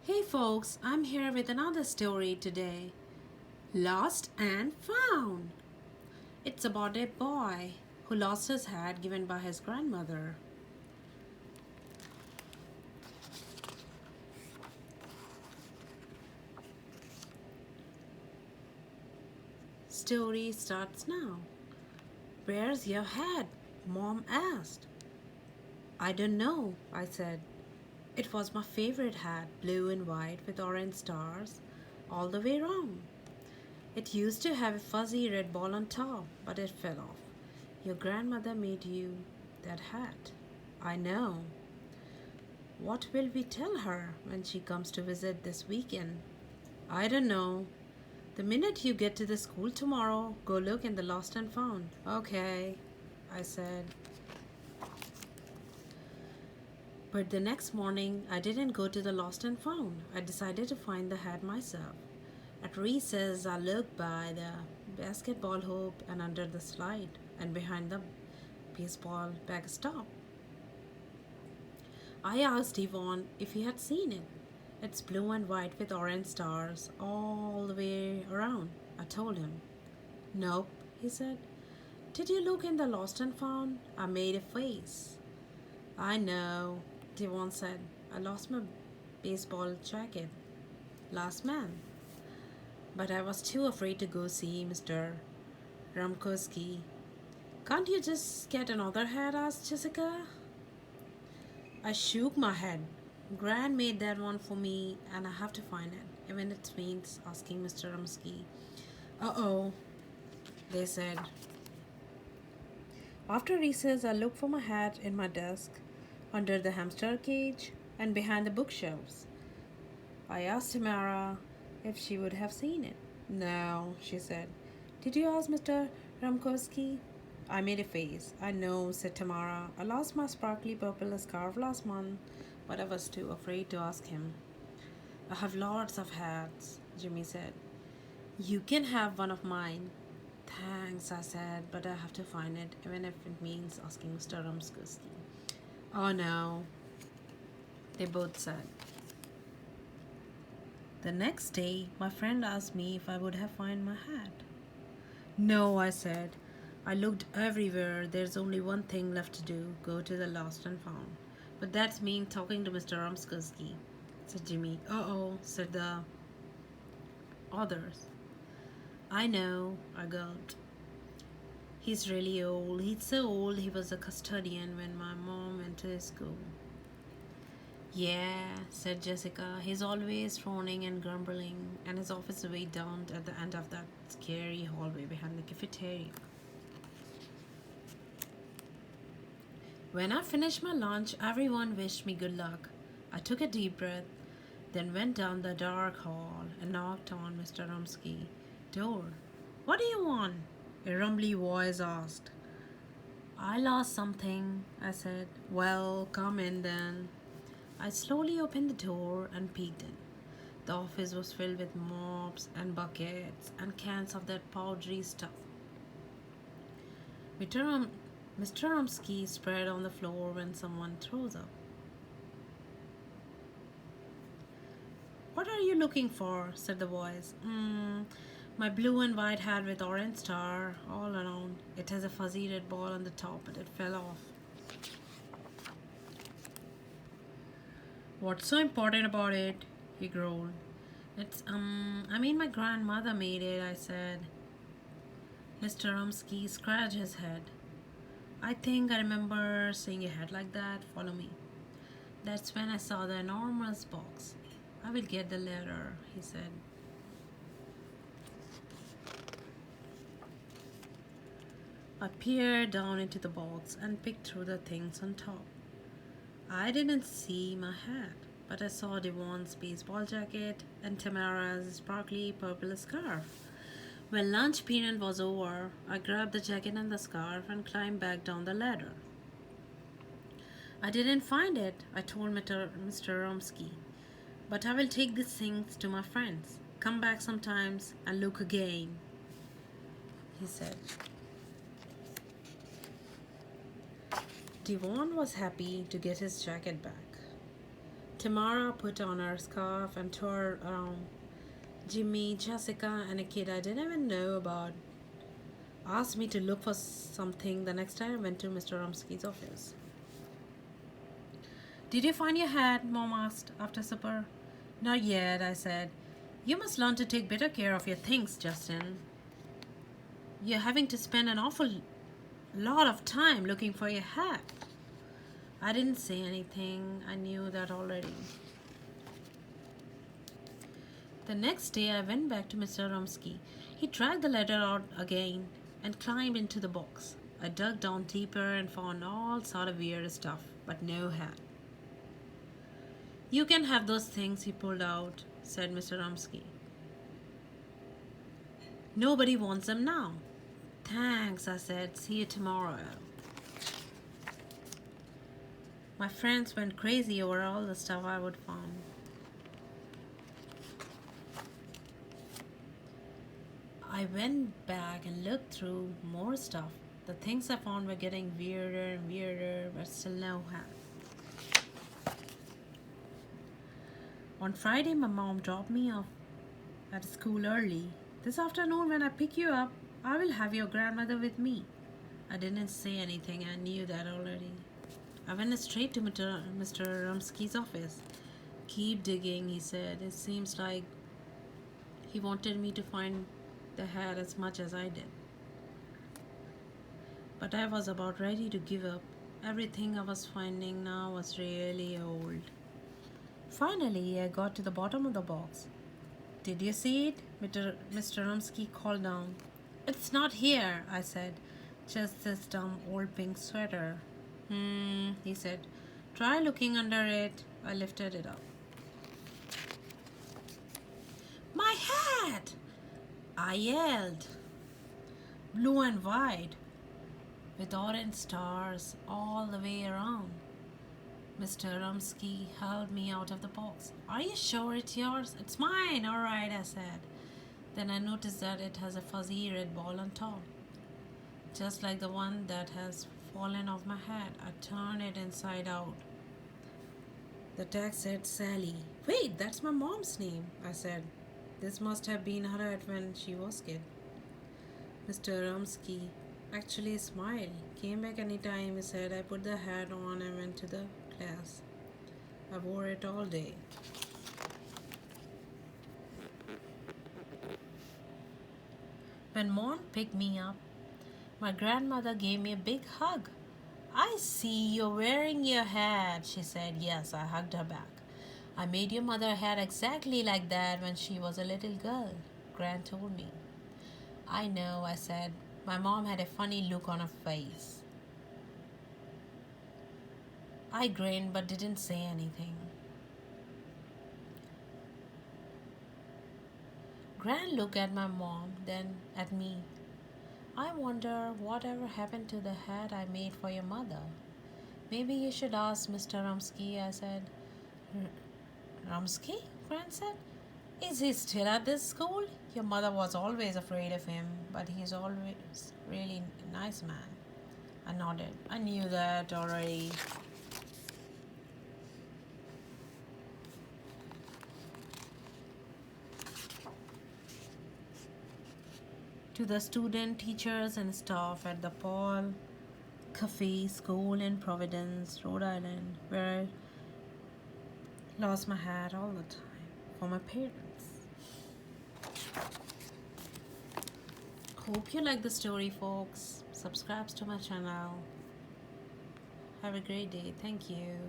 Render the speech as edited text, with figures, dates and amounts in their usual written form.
Hey folks, I'm here with another story today. Lost and Found. It's about a boy who lost his hat given by his grandmother. Story starts now. Where's your hat? Mom asked. I don't know, I said. It was my favorite hat, blue and white with orange stars all the way around. It used to have a fuzzy red ball on top, but it fell off. Your grandmother made you that hat. I know. What will we tell her when she comes to visit this weekend? I don't know. The minute you get to the school tomorrow, go look in the lost and found. Okay, I said. But the next morning, I didn't go to the lost and found. I decided to find the hat myself. At recess, I looked by the basketball hoop and under the slide and behind the baseball backstop. I asked Yvonne if he had seen it. It's blue and white with orange stars all the way around, I told him. Nope, he said. Did you look in the lost and found? I made a face. I know, Yvonne said. I lost my baseball jacket last month, but I was too afraid to go see Mr. Ramkowski. Can't you just get another hat? Asked Jessica. I shook my head. Gran made that one for me, and I have to find it, even if it means asking Mr. Rumsky. Uh-oh, they said. After recess, I looked for my hat in my desk, under the hamster cage, and behind the bookshelves. I asked Tamara if she would have seen it. No, she said. Did you ask Mr. Ramkowski? I made a face. I know, said Tamara. I lost my sparkly purple scarf last month, but I was too afraid to ask him. I have lots of hats, Jimmy said. You can have one of mine. Thanks, I said, but I have to find it, even if it means asking Mr. Ramkowski. Oh no, they both said. The next day, my friend asked me if I would have found my hat. No, I said. I looked everywhere. There's only one thing left to do, go to the lost and found. But that's mean talking to Mr. Rumskuski, said Jimmy. Uh-oh, said the others. I know, I gulped. He's really old. He's so old he was a custodian when my mom went to school. Yeah, said Jessica. He's always frowning and grumbling, and his office is way down at the end of that scary hallway behind the cafeteria. When I finished my lunch, everyone wished me good luck. I took a deep breath, then went down the dark hall and knocked on Mr. Rumsky's door. What do you want? A rumbly voice asked. I lost something, I said. Well, come in then. I slowly opened the door and peeked in. The office was filled with mops and buckets and cans of that powdery stuff. Mr. Mr. Rumsky spread on the floor when someone throws up. What are you looking for? Said the voice. My blue and white hat with orange star all around. It has a fuzzy red ball on the top, but it fell off. What's so important about it? He growled. My grandmother made it, I said. Mr. Rumsky scratched his head. I think I remember seeing a hat like that. Follow me. That's when I saw the enormous box. I will get the letter, he said. I peered down into the box and picked through the things on top. I didn't see my hat, but I saw Devon's baseball jacket and Tamara's sparkly purple scarf. When lunch period was over, I grabbed the jacket and the scarf and climbed back down the ladder. I didn't find it, I told Mr. Romsky, but I will take these things to my friends. Come back sometimes and look again, he said. Devon was happy to get his jacket back. Tamara put on her scarf and tore around. Jimmy, Jessica, and a kid I didn't even know about asked me to look for something the next time I went to Mr. Rumsky's office. Did you find your hat? Mom asked after supper. Not yet, I said. You must learn to take better care of your things, Justin. You're having to spend an awful lot of time looking for your hat. I didn't say anything. I knew that already. The next day I went back to Mr. Rumsky. He dragged the letter out again and climbed into the box. I dug down deeper and found all sort of weird stuff, but no hat. You can have those things he pulled out, said Mr. Rumsky. Nobody wants them now. Thanks, I said. See you tomorrow. My friends went crazy over all the stuff I would find. I went back and looked through more stuff. The things I found were getting weirder and weirder, but still no hat. On Friday, my mom dropped me off at school early. This afternoon, when I pick you up, I will have your grandmother with me. I didn't say anything. I knew that already. I went straight to Mr. Rumsky's office. Keep digging, he said. It seems like he wanted me to find the hat as much as I did. But I was about ready to give up. Everything I was finding now was really old. Finally, I got to the bottom of the box. Did you see it? Mr. Rumsky called down. It's not here, I said. Just this dumb old pink sweater. He said. Try looking under it. I lifted it up. My hat! I yelled. Blue and white, with orange stars all the way around. Mr. Rumsky held me out of the box. Are you sure it's yours? It's mine, all right, I said. Then I noticed that it has a fuzzy red ball on top, just like the one that has fallen off my hat. I turned it inside out. The tag said Sally. Wait, that's my mom's name, I said. This must have been her hat when she was kid. Mr. Rumsky actually smiled. Came back anytime, he said. I put the hat on and went to the class. I wore it all day. When Mom picked me up, my grandmother gave me a big hug. I see you're wearing your hat, she said. Yes, I hugged her back. I made your mother hat exactly like that when she was a little girl, Gran told me. I know, I said. My mom had a funny look on her face. I grinned but didn't say anything. Gran looked at my mom, then at me. I wonder whatever happened to the hat I made for your mother. Maybe you should ask Mr. Rumsky, I said. Rumsky? Gran said. Is he still at this school? Your mother was always afraid of him, but he's always really a nice man. I nodded. I knew that already. To the student, teachers, and staff at the Paul Cafe School in Providence, Rhode Island, where I lost my hat all the time for my parents. Hope you like the story, folks. Subscribe to my channel. Have a great day. Thank you.